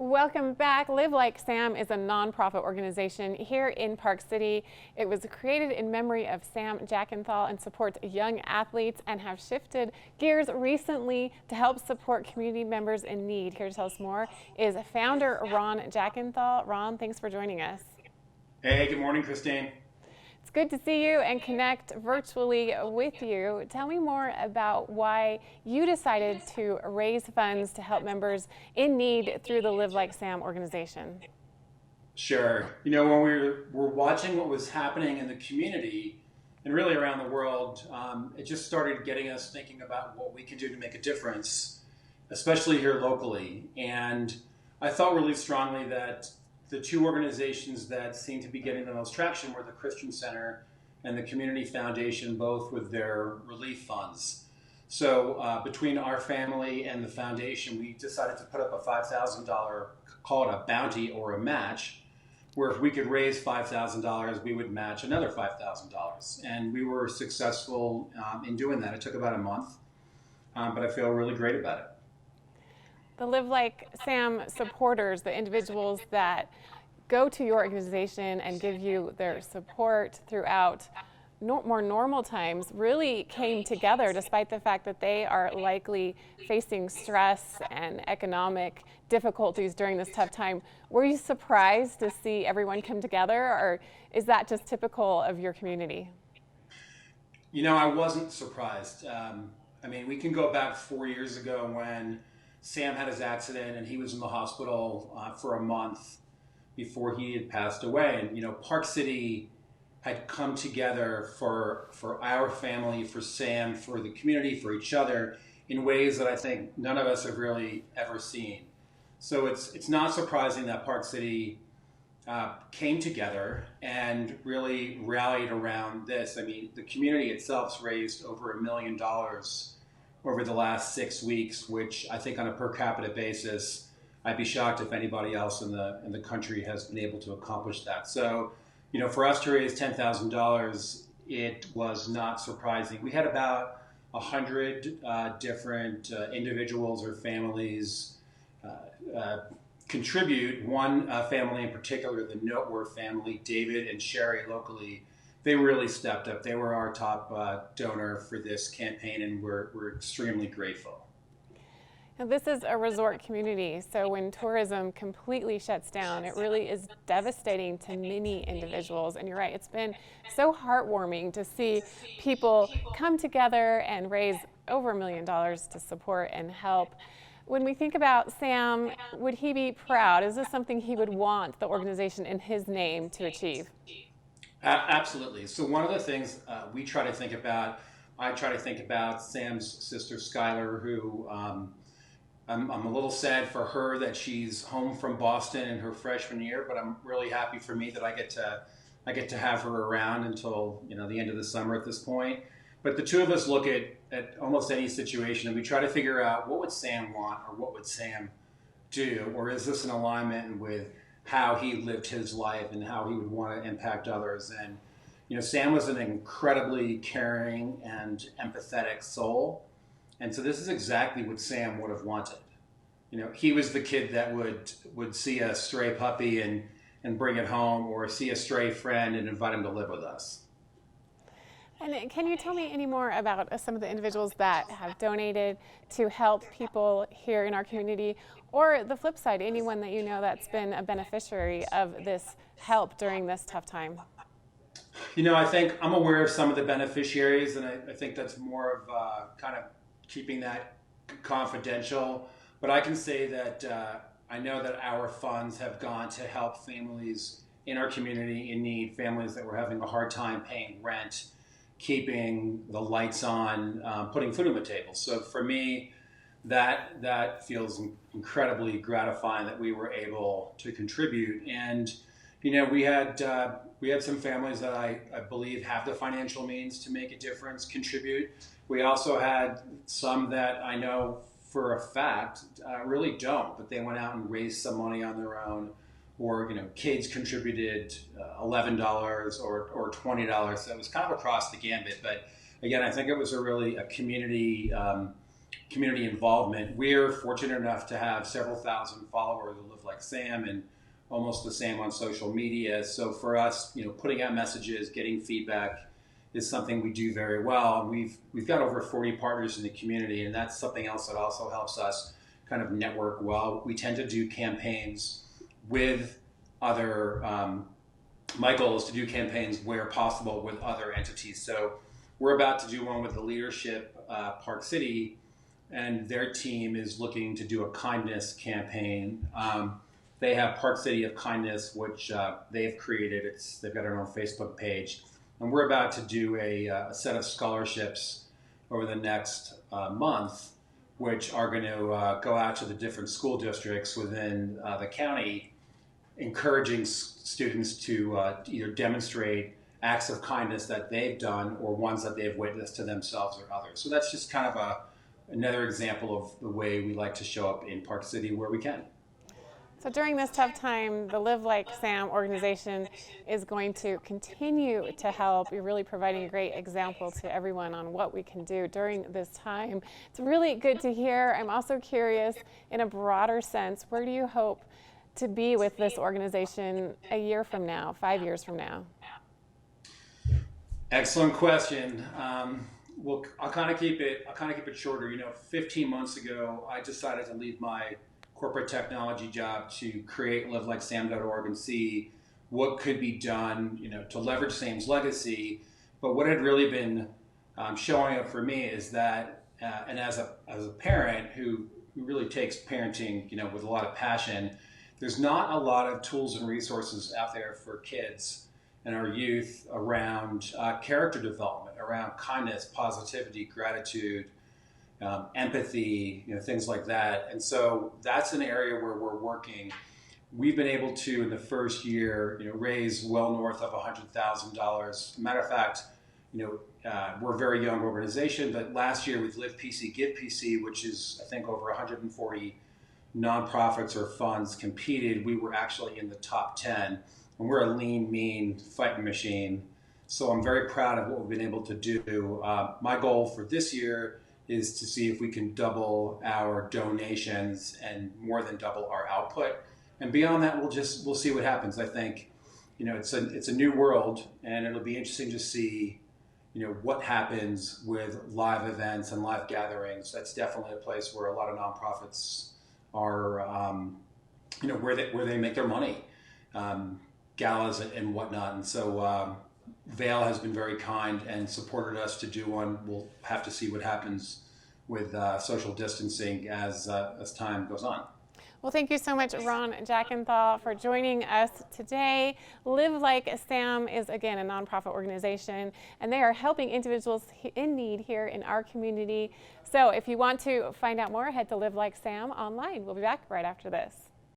Welcome back. Live Like Sam is a nonprofit organization here in Park City. It was created in memory of Sam Jackenthal and supports young athletes, and have shifted gears recently to help support community members in need. Here to tell us more is founder Ron Jackenthal. Ron, thanks for joining us. Hey, good morning, Christine. It's good to see you and connect virtually with you. Tell me more about why you decided to raise funds to help members in need through the Live Like Sam organization. Sure. You know, when we were watching what was happening in the community and really around the world, it just started getting us thinking about what we can do to make a difference, especially here locally. And I thought really strongly that the two organizations that seemed to be getting the most traction were the Christian Center and the Community Foundation, both with their relief funds. So between our family and the foundation, we decided to put up a $5,000, call it a bounty or a match, where if we could raise $5,000, we would match another $5,000. And we were successful in doing that. It took about a month, but I feel really great about it. The Live Like Sam supporters, the individuals that go to your organization and give you their support throughout more normal times, really came together despite the fact that they are likely facing stress and economic difficulties during this tough time. Were you surprised to see everyone come together, or is that just typical of your community? You know, I wasn't surprised. I mean, we can go back 4 years ago when Sam had his accident and he was in the hospital for a month before he had passed away. And, you know, Park City had come together for our family, for Sam, for the community, for each other in ways that I think none of us have really ever seen. So it's not surprising that Park City came together and really rallied around this. I mean, the community itself's raised over $1 million over the last 6 weeks, which I think on a per capita basis, I'd be shocked if anybody else in the country has been able to accomplish that. So, you know, for us to raise $10,000, it was not surprising. We had about 100 different individuals or families contribute. One family in particular, the Noteworth family, David and Sherry locally, they really stepped up. They were our top donor for this campaign, and we're extremely grateful. Now, this is a resort community, so when tourism completely shuts down, it really is devastating to many individuals. And you're right, it's been so heartwarming to see people come together and raise over $1 million to support and help. When we think about Sam, would he be proud? Is this something he would want the organization in his name to achieve? Absolutely. So one of the things I try to think about Sam's sister Skylar, who I'm a little sad for her that she's home from Boston in her freshman year, but I'm really happy for me that I get to have her around until, you know, the end of the summer at this point. But the two of us look at almost any situation and we try to figure out, what would Sam want, or what would Sam do, or is this in alignment with how he lived his life and how he would want to impact others. And, you know, Sam was an incredibly caring and empathetic soul. And so this is exactly what Sam would have wanted. You know, he was the kid that would see a stray puppy and bring it home, or see a stray friend and invite him to live with us. And can you tell me any more about some of the individuals that have donated to help people here in our community, or the flip side, anyone that you know that's been a beneficiary of this help during this tough time? You know, I think I'm aware of some of the beneficiaries, and I think that's more of kind of keeping that confidential. But I can say that I know that our funds have gone to help families in our community in need, families that were having a hard time paying rent, keeping the lights on, putting food on the table. So for me, that feels incredibly gratifying that we were able to contribute. And, you know, we had some families that I believe have the financial means to make a difference, contribute. We also had some that I know for a fact really don't, but they went out and raised some money on their own, or, you know, kids contributed $11 or $20. So it was kind of across the gambit. But again, I think it was a community community involvement. We're fortunate enough to have several thousand followers who live like Sam, and almost the same on social media. So for us, putting out messages, getting feedback is something we do very well. And we've got over 40 partners in the community, and that's something else that also helps us kind of network well. We tend to do campaigns with other, my goal is to do campaigns where possible with other entities. So we're about to do one with the leadership, Park City, and their team is looking to do a kindness campaign. They have Park City of Kindness, which they've created. They've got their own Facebook page. And we're about to do a set of scholarships over the next month, which are going to go out to the different school districts within the county, encouraging students to either demonstrate acts of kindness that they've done or ones that they've witnessed to themselves or others. So that's just kind of another example of the way we like to show up in Park City where we can. So during this tough time, the Live Like Sam organization is going to continue to help. You're really providing a great example to everyone on what we can do during this time. It's really good to hear. I'm also curious, in a broader sense, where do you hope to be with this organization a year from now, 5 years from now? Excellent question. Well, I'll kind of keep it shorter. 15 months ago, I decided to leave my corporate technology job to create livelikesam.org and see what could be done, to leverage Sam's legacy. But what had really been showing up for me is that, and as a parent who really takes parenting, with a lot of passion, there's not a lot of tools and resources out there for kids and our youth around character development, around kindness, positivity, gratitude, empathy, things like that. And so that's an area where we're working. We've been able to, in the first year, raise well north of $100,000. Matter of fact, we're a very young organization, but last year with Live PC, Give PC, which is, I think, over 140 nonprofits or funds competed, we were actually in the top 10. And we're a lean, mean fighting machine. So I'm very proud of what we've been able to do. My goal for this year is to see if we can double our donations and more than double our output. And beyond that, we'll see what happens. I think, it's a new world, and it'll be interesting to see, what happens with live events and live gatherings. That's definitely a place where a lot of nonprofits are, where they make their money, galas and whatnot. And so Vail has been very kind and supported us to do one. We'll have to see what happens with social distancing as time goes on. Well, thank you so much, Ron Jackenthal, for joining us today. Live Like Sam is, again, a nonprofit organization, and they are helping individuals in need here in our community. So if you want to find out more, head to Live Like Sam online. We'll be back right after this.